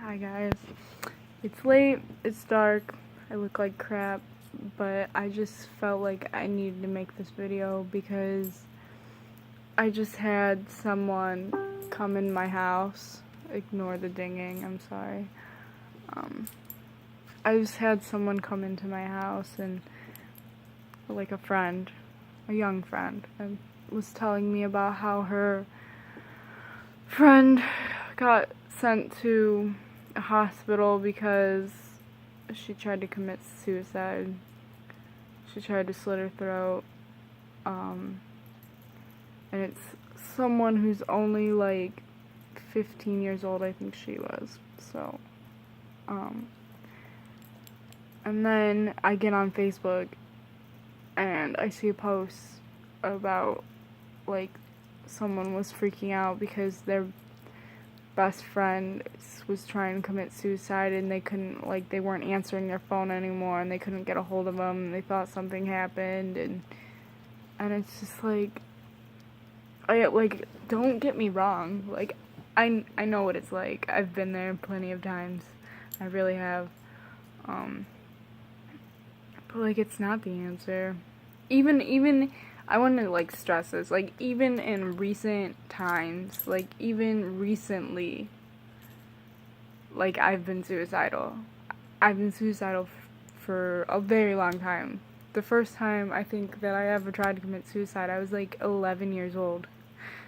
Hi guys. It's late, it's dark, I look like crap, but I just felt like I needed to make this video because I just had someone come in my house. Ignore the dinging, I'm sorry. I just had someone come into my house and, like a friend, a young friend, and was telling me about how her friend got sent to a hospital because she tried to commit suicide. She tried to slit her throat. And it's someone who's only like 15 years old, I think she was. So, and then I get on Facebook and I see a post about like someone was freaking out because their best friend was trying to commit suicide and they weren't answering their phone anymore and they couldn't get a hold of them and they thought something happened and it's just like, don't get me wrong, like I know what it's like. I've been there plenty of times. I really have. But like it's not the answer. Even I want to like stress this, like even in recent times, like even recently, like I've been suicidal. I've been suicidal for a very long time. The first time I think that I ever tried to commit suicide, I was like 11 years old.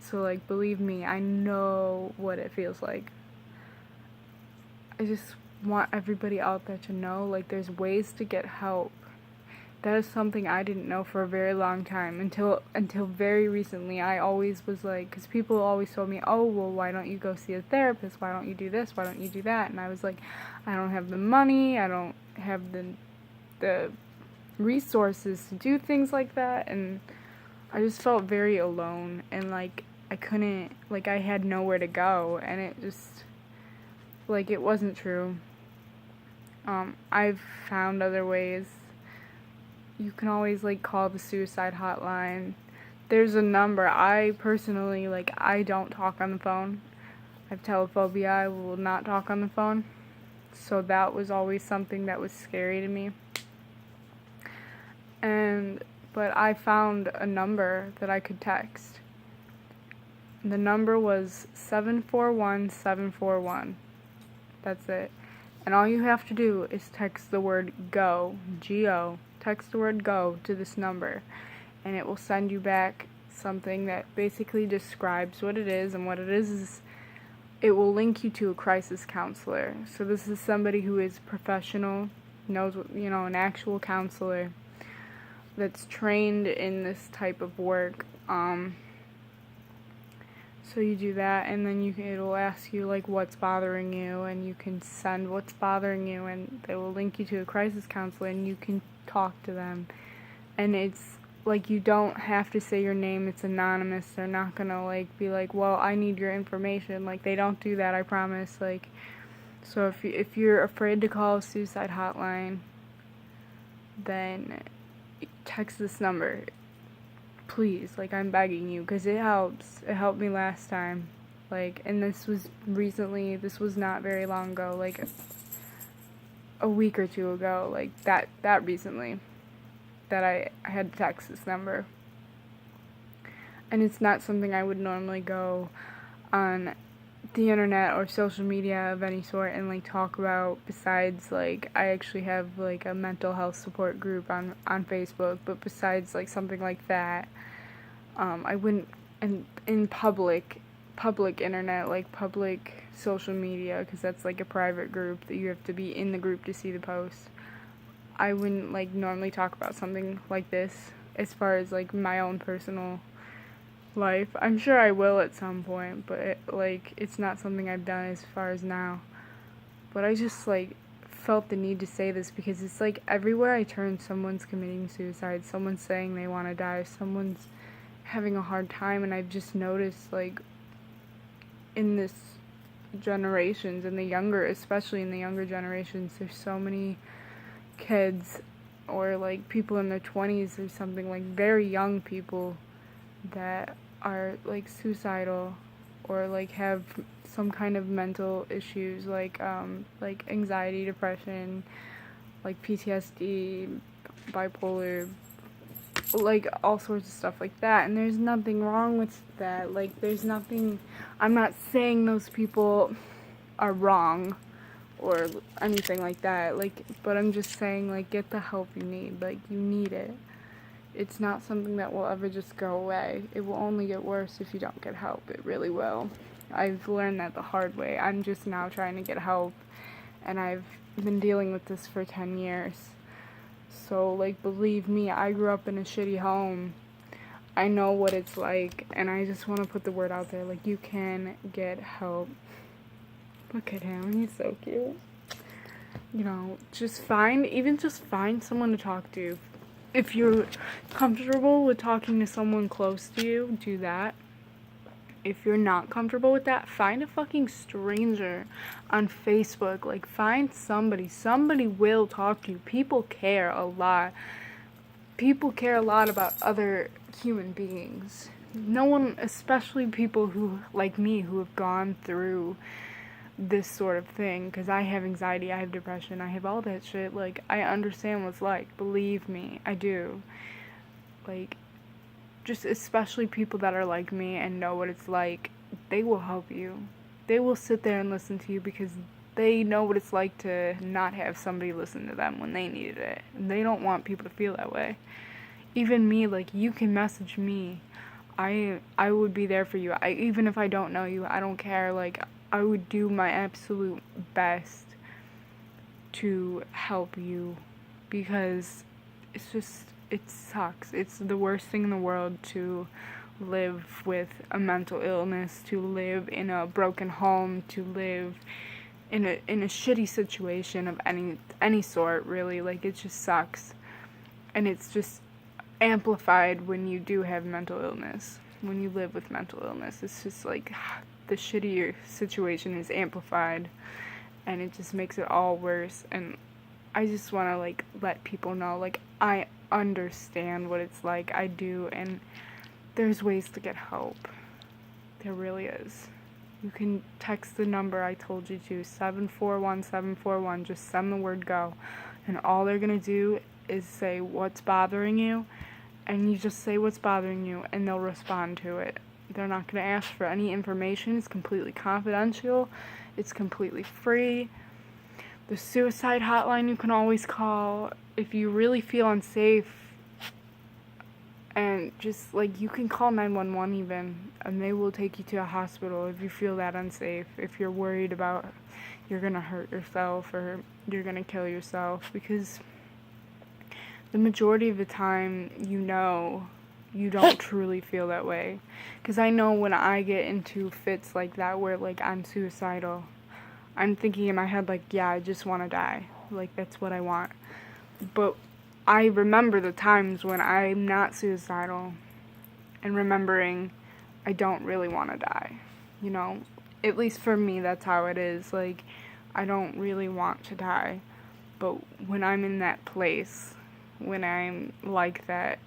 So like believe me, I know what it feels like. I just want everybody out there to know like there's ways to get help. That is something I didn't know for a very long time until very recently. I always was like, because people always told me, oh, well, why don't you go see a therapist? Why don't you do this? Why don't you do that? And I was like, I don't have the money. I don't have the resources to do things like that. And I just felt very alone. And like, I couldn't, like, I had nowhere to go. And it just, like, it wasn't true. I've found other ways. You can always like call the suicide hotline. There's a number. I personally, like, I don't talk on the phone. I have telephobia. I will not talk on the phone. So that was always something that was scary to me. But I found a number that I could text. The number was 741-741. That's it. And all you have to do is text the word GO, G-O. Text the word GO to this number, and it will send you back something that basically describes what it is, and what it is it will link you to a crisis counselor. So this is somebody who is professional, knows what, an actual counselor that's trained in this type of work. So you do that, and then it'll ask you like what's bothering you, and you can send what's bothering you, and they will link you to a crisis counselor, and you can talk to them. And it's like you don't have to say your name. It's anonymous. They're not gonna like be like, well, I need your information. Like they don't do that, I promise. Like, so if you're afraid to call a suicide hotline, then text this number. Please, like, I'm begging you, because it helps. It helped me last time. Like, and this was recently, this was not very long ago, like a week or two ago, like that recently, that I had to text this number. And it's not something I would normally go on the internet or social media of any sort and like talk about, besides like I actually have like a mental health support group on Facebook, but besides like something like that, I wouldn't, in public internet, like public social media, because that's like a private group that you have to be in the group to see the post. I wouldn't like normally talk about something like this as far as like my own personal life. I'm sure I will at some point, but it's not something I've done as far as now. But I just like felt the need to say this because it's like everywhere I turn, someone's committing suicide, someone's saying they want to die, someone's having a hard time. And I've just noticed like in this generations, especially in the younger generations, there's so many kids or like people in their 20s or something, like very young people that are like suicidal or like have some kind of mental issues like anxiety, depression, like PTSD, bipolar, like all sorts of stuff like that. And there's nothing wrong with that. Like, there's nothing, I'm not saying those people are wrong or anything like that, like, but I'm just saying, like, get the help you need. Like, you need it. It's not something that will ever just go away. It will only get worse if you don't get help. It really will. I've learned that the hard way. I'm just now trying to get help, and I've been dealing with this for 10 years. So, like, believe me, I grew up in a shitty home. I know what it's like, and I just want to put the word out there, like, you can get help. Look at him, he's so cute. You know, just find someone to talk to. If you're comfortable with talking to someone close to you, do that. If you're not comfortable with that, find a fucking stranger on Facebook. Like, find somebody. Somebody will talk to you. People care a lot. People care a lot about other human beings. No one, especially people who, like me, who have gone through this sort of thing, because I have anxiety, I have depression, I have all that shit. Like, I understand what it's like. Believe me, I do. Like, just especially people that are like me and know what it's like, they will help you. They will sit there and listen to you because they know what it's like to not have somebody listen to them when they needed it. And they don't want people to feel that way. Even me, like, you can message me. I would be there for you. Even if I don't know you, I don't care. Like, I would do my absolute best to help you, because it's just, it sucks. It's the worst thing in the world to live with a mental illness, to live in a broken home, to live in a shitty situation of any sort, really. Like, it just sucks. And it's just amplified when you do have mental illness. When you live with mental illness, it's just like the shittier situation is amplified, and it just makes it all worse. And I just want to, like, let people know, like, I understand what it's like. I do, and there's ways to get help. There really is. You can text the number I told you to, 741-741. Just send the word go, and all they're gonna do is say what's bothering you, and you just say what's bothering you, and they'll respond to it. They're not going to ask for any information. It's completely confidential. It's completely free. The suicide hotline you can always call if you really feel unsafe. And just, like, you can call 911 even, and they will take you to a hospital if you feel that unsafe. If you're worried about you're going to hurt yourself or you're going to kill yourself. Because the majority of the time, you don't truly feel that way. Because I know when I get into fits like that where, like, I'm suicidal, I'm thinking in my head, like, yeah, I just want to die. Like, that's what I want. But I remember the times when I'm not suicidal and remembering I don't really want to die. You know? At least for me, that's how it is. Like, I don't really want to die. But when I'm in that place, when I'm like that,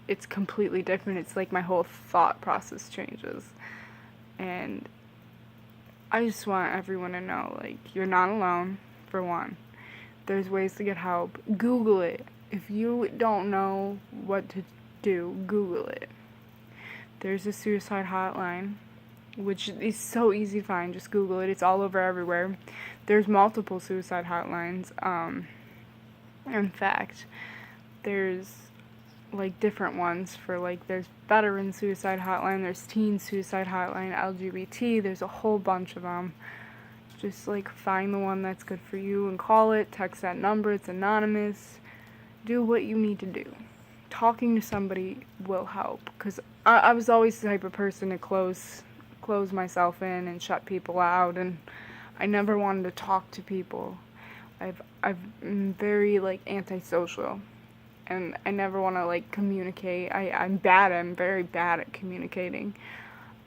it's completely different. It's like my whole thought process changes. And I just want everyone to know, like, you're not alone, for one. There's ways to get help. Google it. If you don't know what to do, Google it. There's a suicide hotline, which is so easy to find. Just Google it. It's all over everywhere. There's multiple suicide hotlines. In fact, there's, like, different ones for, like, there's veteran suicide hotline, there's teen suicide hotline, LGBT, there's a whole bunch of them. Just, like, find the one that's good for you and call it, text that number, it's anonymous. Do what you need to do. Talking to somebody will help, because I was always the type of person to close myself in and shut people out, and I never wanted to talk to people. I'm very, like, antisocial. And I never want to, like, communicate. I'm very bad at communicating.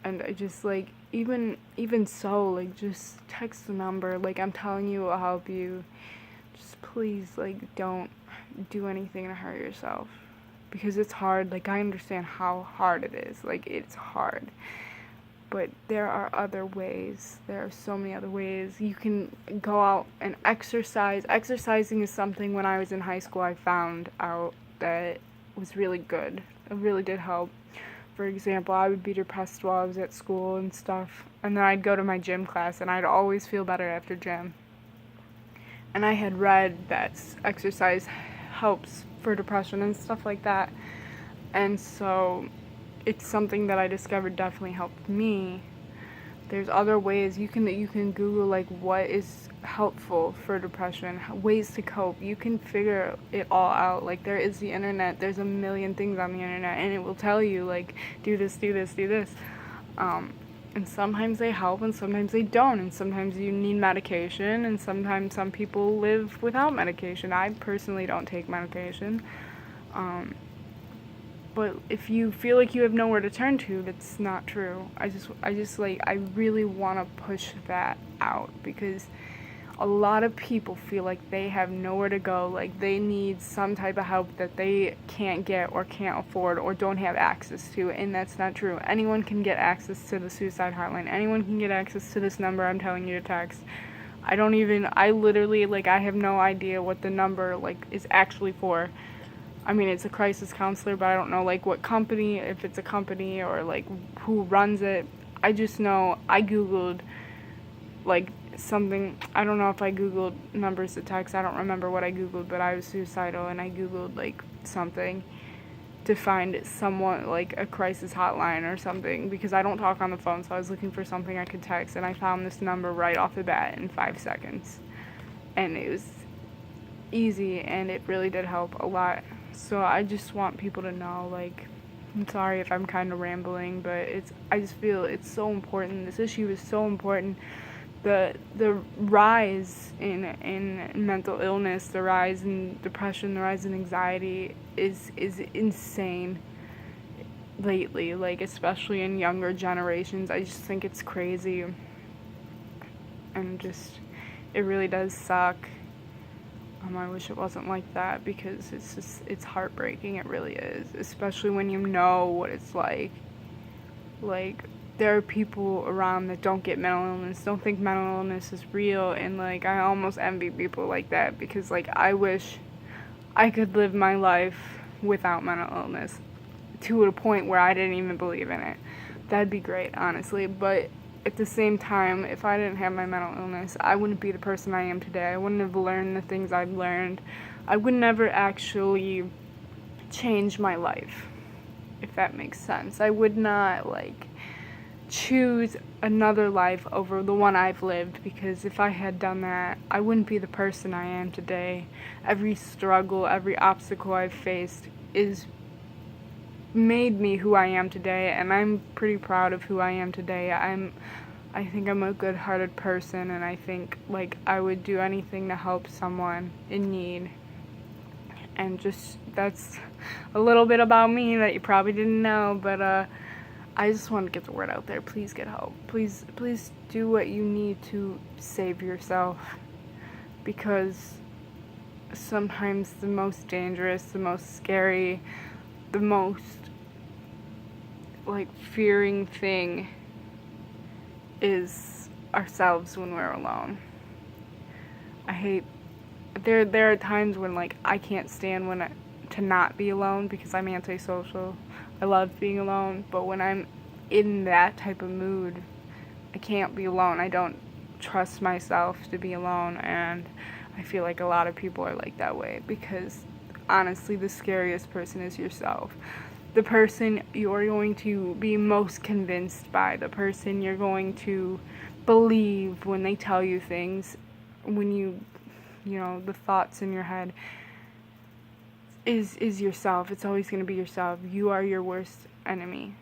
And I just, like, even so, like, just text the number. Like, I'm telling you, I'll help you. Just please, like, don't do anything to hurt yourself. Because it's hard. Like, I understand how hard it is. Like, it's hard. but there are other ways. There are so many other ways. You can go out and exercise. Exercising is something when I was in high school I found out that was really good. It really did help. For example, I would be depressed while I was at school and stuff, and then I'd go to my gym class and I'd always feel better after gym. And I had read that exercise helps for depression and stuff like that. And so it's something that I discovered definitely helped me. There's other ways you can Google like what is helpful for depression, ways to cope. You can figure it all out. Like there is the internet. There's a million things on the internet, and it will tell you like do this, do this, do this. And sometimes they help, and sometimes they don't. And sometimes you need medication, and sometimes some people live without medication. I personally don't take medication. But if you feel like you have nowhere to turn to, that's not true. I really want to push that out, because a lot of people feel like they have nowhere to go, like they need some type of help that they can't get or can't afford or don't have access to, and that's not true. Anyone can get access to the suicide hotline. Anyone can get access to this number I'm telling you to text. I literally, like, I have no idea what the number, like, is actually for. I mean, it's a crisis counselor, but I don't know, like, what company, if it's a company or, like, who runs it. I just know I Googled, like, something. I don't know if I Googled numbers to text. I don't remember what I Googled, but I was suicidal, and I Googled, like, something to find someone, like, a crisis hotline or something, because I don't talk on the phone, so I was looking for something I could text, and I found this number right off the bat in 5 seconds. And it was easy, and it really did help a lot. So I just want people to know, like, I'm sorry if I'm kind of rambling, but I just feel it's so important. This issue is so important. The rise in mental illness, the rise in depression, the rise in anxiety is insane lately, like, especially in younger generations. I just think it's crazy, and just, it really does suck. I wish it wasn't like that, because it's heartbreaking. It really is, especially when you know what it's like. Like, there are people around that don't get mental illness, don't think mental illness is real, and, like, I almost envy people like that, because, like, I wish I could live my life without mental illness to a point where I didn't even believe in it. That'd be great, honestly, but at the same time, if I didn't have my mental illness, I wouldn't be the person I am today. I wouldn't have learned the things I've learned. I would never actually change my life, if that makes sense. I would not, like, choose another life over the one I've lived, because if I had done that, I wouldn't be the person I am today. Every struggle, every obstacle I've faced is made me who I am today, and I'm pretty proud of who I am today. I think I'm a good-hearted person, and I think, like, I would do anything to help someone in need. And just, that's a little bit about me that you probably didn't know, but I just want to get the word out there. Please get help. Please do what you need to save yourself, because sometimes the most dangerous, the most scary, the most, like, fearing thing is ourselves when we're alone. There are times when, like, I can't stand to not be alone, because I'm antisocial. I love being alone, but when I'm in that type of mood, I can't be alone. I don't trust myself to be alone, and I feel like a lot of people are like that way, because honestly, the scariest person is yourself. The person you're going to be most convinced by, the person you're going to believe when they tell you things, when you know, the thoughts in your head, is yourself. It's always going to be yourself. You are your worst enemy,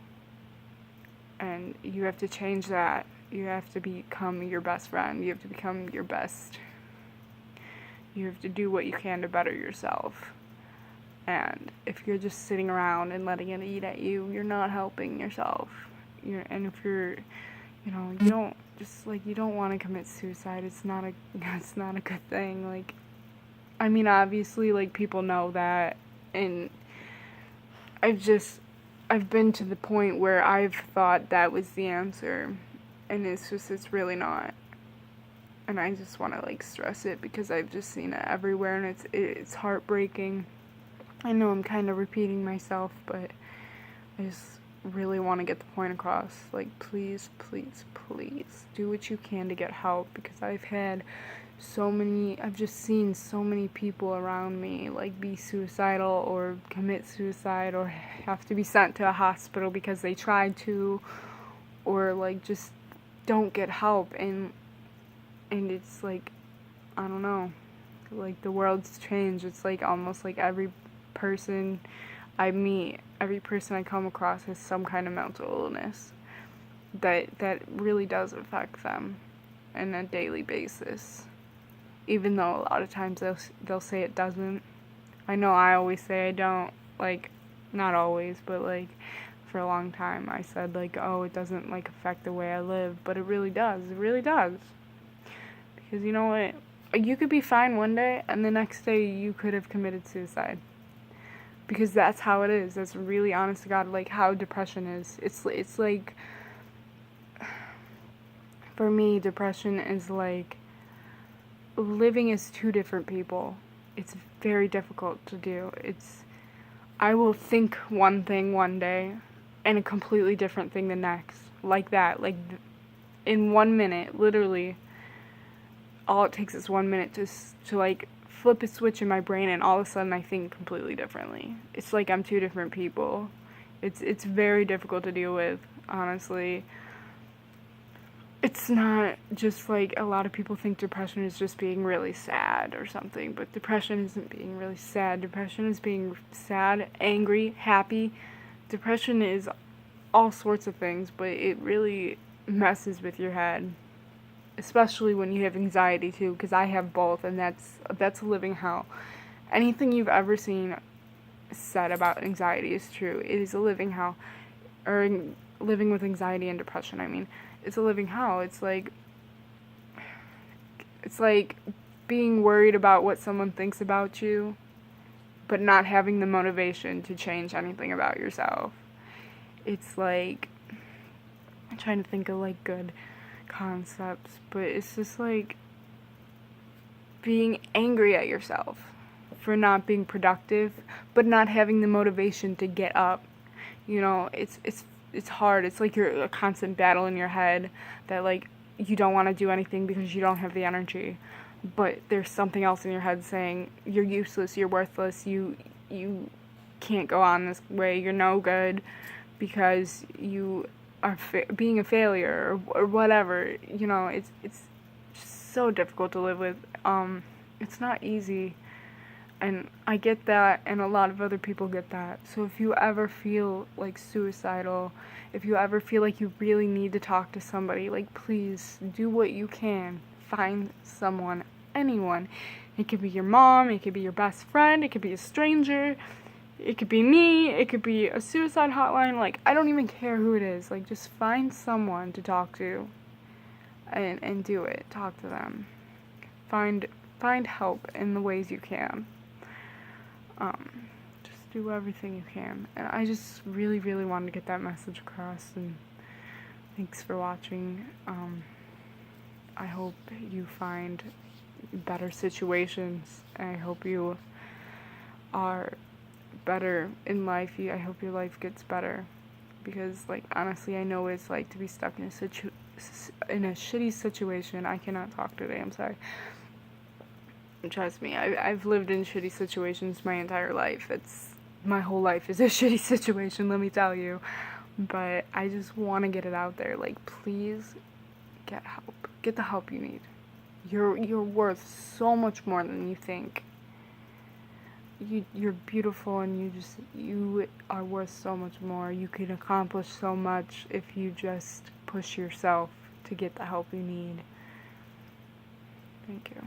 and you have to change that. You have to become your best friend. You have to become your best. You have to do what you can to better yourself. And if you're just sitting around and letting it eat at you, you're not helping yourself. And if you're, you know, you don't want to commit suicide. It's not a good thing. Like, I mean, obviously, like, people know that, and I've been to the point where I've thought that was the answer, and it's really not. And I just want to like stress it because I've just seen it everywhere, and it's heartbreaking. I know I'm kind of repeating myself, but I just really want to get the point across. Like, please, please, please do what you can to get help, because I've just seen so many people around me like be suicidal or commit suicide or have to be sent to a hospital because they tried to, or like just don't get help, and it's like, I don't know, like the world's changed. It's like almost like every person I meet, every person I come across has some kind of mental illness that really does affect them on a daily basis, even though a lot of times they'll say it doesn't. I know I always say I don't, like, not always, but like for a long time I said like, oh, it doesn't like affect the way I live, but it really does. It really does. Because you know what? You could be fine one day and the next day you could have committed suicide. Because that's how it is. That's really honest to God, like how depression is. It's like, for me, depression is like living as two different people. It's very difficult to do. I will think one thing one day and a completely different thing the next. Like that. Like in 1 minute, literally, all it takes is 1 minute to like flip a switch in my brain, and all of a sudden I think completely differently. It's like I'm two different people. It's very difficult to deal with, honestly. It's not just like a lot of people think depression is just being really sad or something, but depression isn't being really sad. Depression is being sad, angry, happy. Depression is all sorts of things, but it really messes with your head. Especially when you have anxiety too, because I have both, and that's a living hell. Anything you've ever seen said about anxiety is true. It is a living hell. Or living with anxiety and depression, I mean. It's a living hell. It's like being worried about what someone thinks about you, but not having the motivation to change anything about yourself. It's like, I'm trying to think of like good concepts, but it's just like being angry at yourself for not being productive, but not having the motivation to get up. You know, it's hard. It's like you're a constant battle in your head that like you don't want to do anything because you don't have the energy, but there's something else in your head saying you're useless, you're worthless, you can't go on this way, you're no good because you are being a failure or whatever. You know, it's just so difficult to live with. It's not easy, and I get that, and a lot of other people get that. So if you ever feel like suicidal, if you ever feel like you really need to talk to somebody, like, please do what you can. Find someone, anyone. It could be your mom, it could be your best friend, it could be a stranger, it could be me, it could be a suicide hotline. Like, I don't even care who it is. Like, just find someone to talk to and do it. Talk to them. Find help in the ways you can. Just do everything you can. And I just really, really wanted to get that message across, and thanks for watching. I hope you find better situations, and I hope you are better in life. I hope your life gets better, because like honestly, I know what it's like to be stuck in a shitty situation. I cannot talk today, I'm sorry. Trust me, I've lived in shitty situations my entire life. My whole life is a shitty situation, let me tell you. But I just want to get it out there. Like, please get help. Get the help you need. You're worth so much more than you think. You're beautiful, and you are worth so much more. You can accomplish so much if you just push yourself to get the help you need. Thank you.